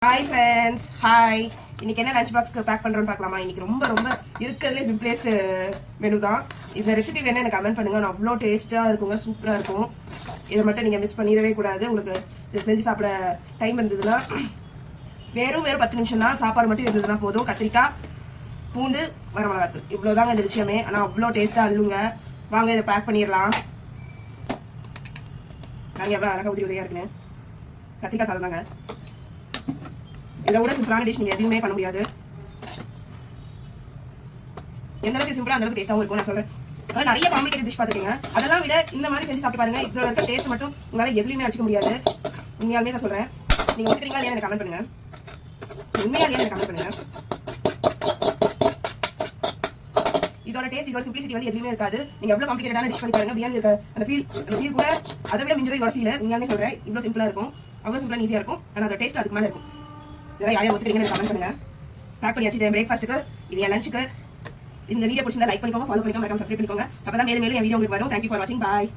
Hi friends, hi. இன்னைக்கு என்ன lunch பாக்ஸ்க்கு back பண்ணுறோன்னு பார்க்கலாமா? இன்னைக்கு ரொம்ப ரொம்ப இருக்கிறதுலே சிம்பிளஸ்ட் மெனு தான். இந்த ரெசிபி வேணா எனக்கு கமெண்ட் பண்ணுங்க. நான் அவ்வளோ டேஸ்ட்டாக இருக்குங்க, சூப்பராக இருக்கும். இதை மட்டும் நீங்கள் மிஸ் பண்ணிடவே கூடாது. உங்களுக்கு இதை செஞ்சு சாப்பிட டைம் இருந்ததுன்னா வெறும் 10 நிமிஷம் தான். சாப்பாடு மட்டும் இருந்ததுன்னா போதும். கத்திரிக்காய், பூண்டு, வரமிளகாத்தூள், இவ்வளோதாங்க இந்த விஷயமே. ஆனால் அவ்வளோ டேஸ்ட்டாக அல்லுங்க. வாங்க இதை பேக் பண்ணிடலாம். நாங்கள் எவ்வளோ அழகாக உதவியாக இருக்குன்னு கத்திரிக்காய் சாதம் தாங்க. இதை விட சிம்பிளான டிஷ் நீங்கள் எதுவுமே பண்ண முடியாது. எந்த அளவுக்கு சிம்பிளாக அந்த அளவுக்கு டேஸ்ட்டாகவும் இருக்கும். நான் சொல்கிறேன், அதனால் நிறைய காம்ப்ளிகேட்டட் டிஷ் பார்த்துருக்கீங்க. அதெல்லாம் விட இந்த மாதிரி செஞ்சு சாப்பிட்டு பாருங்க. இதில் இருக்க டேஸ்ட் மட்டும் உங்களால் எதுலையுமே அடிச்சிக்க முடியாது. உண்மையாலுமே தான் சொல்கிறேன். நீங்கள் ஒத்துக்கிறீங்களா இல்லையா எனக்கு கமெண்ட் பண்ணுங்க. உண்மையாலுமே எனக்கு கமெண்ட் பண்ணுங்க. இதோட டேஸ்ட், இதோட சிம்பிளிசிட்டி வந்து எதுவுமே இருக்காது. நீங்கள் எவ்வளோ காம்ப்ளிகேட்டடான டிஷ் பண்ணி பாருங்க, பிரியாணி இருக்க அந்த ஃபீல் கூட அதை விட மிஞ்சிற இதோட ஃபீல். உண்மையாலுமே சொல்கிறேன், இவ்வளோ சிம்பிளாக இருக்கும், அவ்வளோ சிம்பிளாக ஈஸியாக இருக்கும். ஆனால் அதோட டேஸ்ட் அதுக்கு மேலே இருக்கும். இதெல்லாம் யாரையும் ஒத்துக்கிறீங்கன்னு கமெண்ட் பண்ணுங்க. பேக் பண்ணியாச்சு. இது பிரேக்ஃபாஸ்ட்டுக்கு, இது என் லஞ்சுக்கு. இந்த வீடியோ பிடிச்சிருந்தா லைக் பண்ணிக்கோங்க, ஃபாலோ பண்ணிக்கோங்க, மறக்காம சப்ஸ்கிரைப் பண்ணிக்கோங்க. அப்போ தான் மேலும் மேலும் என் வீடியோ உங்களுக்கு வரும். தேங்க்யூ ஃபார் வாட்சிங். பாய்.